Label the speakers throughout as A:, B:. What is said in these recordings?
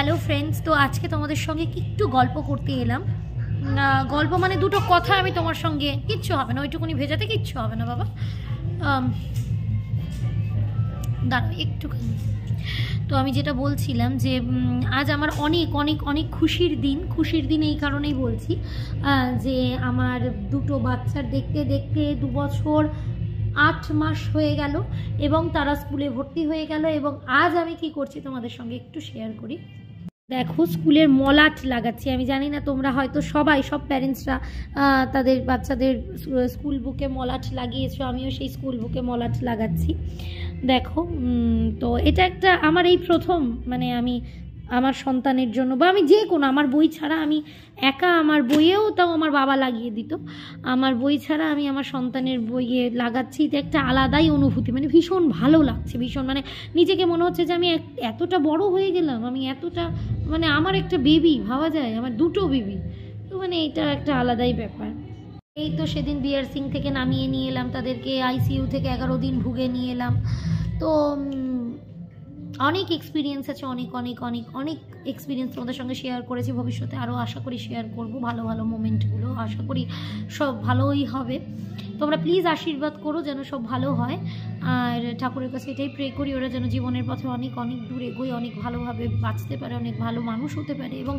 A: Hello friends, তো আজকে তোমাদের সঙ্গে একটু গল্প করতে এলাম। গল্প মানে দুটো কথা আমি তোমার সঙ্গে, কিচ্ছু হবে না, ওইটুকুনি ভেজাতে কিচ্ছু হবে না বাবা। দাঁড়াও একটুখানি। তো আমি যেটা বলছিলাম যে আজ আমার অনেক অনেক অনেক খুশির দিন এই কারণেই বলছি যে আমার দুটো বাচ্চার দেখতে দেখতে 2 বছর 8 মাস হয়ে গেল এবং তারা স্কুলে ভর্তি হয়ে গেল। এবং আজ আমি কি করছি তোমাদের সঙ্গে একটু শেয়ার করি। দেখো, স্কুলের মলাট লাগাচ্ছি। আমি জানি না তোমরা হয়তো সব প্যারেন্টসরা তাদের বাচ্চাদের স্কুল বুকে মলাট লাগিয়েছো, আমিও সেই স্কুল বুকে মলাট লাগাচ্ছি। দেখো, তো এটা একটা আমার এই প্রথম, মানে আমি আমার সন্তানের জন্য বা আমি যে কোনো, আমার বই ছাড়া আমি একা, আমার বইয়েও তাও আমার বাবা লাগিয়ে দিত, আমার বই ছাড়া আমি আমার সন্তানের বইয়ে লাগাচ্ছি। এটা একটা আলাদাই অনুভূতি, মানে ভীষণ ভালো লাগছে, ভীষণ, মানে নিজেকে মনে হচ্ছে যে আমি এতটা বড় হয়ে গেলাম, আমি এতটা, মানে আমার একটা বেবি ভাবা যায়, আমার দুটো বেবি, তো মানে এটা একটা আলাদাই ব্যাপার। এই তো সেদিন বিআরসিং থেকে নামিয়ে নিয়ে এলাম তাদেরকে, আইসিইউ থেকে 11 দিন ভুগে নিয়ে এলাম। তো অনেক এক্সপিরিয়েন্স আছে, অনেক অনেক অনেক অনেক এক্সপিরিয়েন্স তোমাদের সঙ্গে শেয়ার করেছি। ভবিষ্যতে আরও আশা করি শেয়ার করব ভালো ভালো মোমেন্টগুলো, আশা করি সব ভালোই হবে। তোমরা প্লিজ আশীর্বাদ করো যেন সব ভালো হয়, আর ঠাকুরের কাছে এটাই প্রে করি ওরা যেন জীবনের পথে অনেক অনেক দূর এগোয়, অনেক ভালোভাবে বাঁচতে পারে, অনেক ভালো মানুষ হতে পারে এবং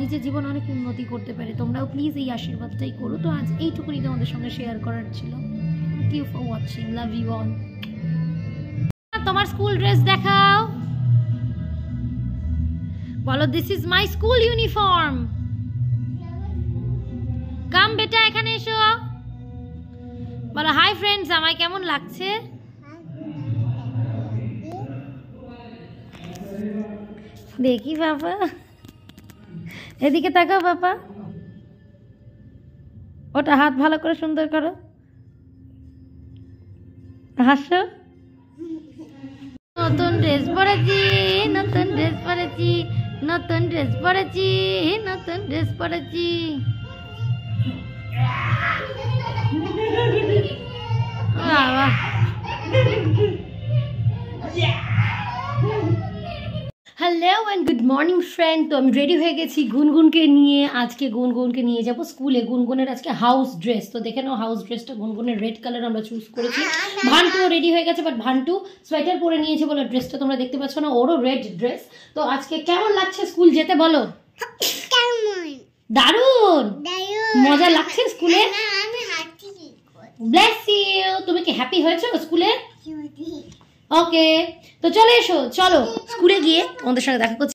A: নিজের জীবনে অনেক উন্নতি করতে পারে। তোমরাও প্লিজ এই আশীর্বাদটাই করো। তো আজ এইটুকুনি তোমাদের সঙ্গে শেয়ার করার ছিল। Thank you for watching, love you all. তোমার স্কুল ড্রেস দেখাও, বলো this is my school uniform. Come বেটা, এখানে এসো, বলো হাই ফ্রেন্ডস, আমায় কেমন লাগছে। দেখি বাবা, এদিকে তাকাও বাবা, ওটা হাত ভালো করে সুন্দর করো, হাসো। নতুন ড্রেস পরেছি, নতুন ড্রেস পরেছি, নতুন ড্রেস পরেছি, নতুন ড্রেস পরেছি। বাবা, hello and good morning friend. তো আমি রেডি হয়ে গেছি গুনগুনকে নিয়ে, আজকে গুনগুনকে নিয়ে যাব স্কুলে। গুনগুনের আজকে হাউস ড্রেস, তো দেখে নাও হাউস ড্রেসটা গুনগুনের রেড কালার আমরা চুজ করেছি। ভান্টুও রেডি হয়ে গেছে, বাট ভান্টু সোয়েটার পরে নিয়েছে বলে ড্রেসটা তোমরা দেখতে পাচ্ছ না, ওরও রেড ড্রেস। তো আজকে কেমন লাগছে স্কুল যেতে বলো? দারুণ মজা লাগছে স্কুলে। Bless you. তুমি কি হ্যাপি হয়েছো স্কুলে? ওকে, তো চলে এসো, চলো স্কুলে গিয়ে তোমাদের সঙ্গে দেখা করছি।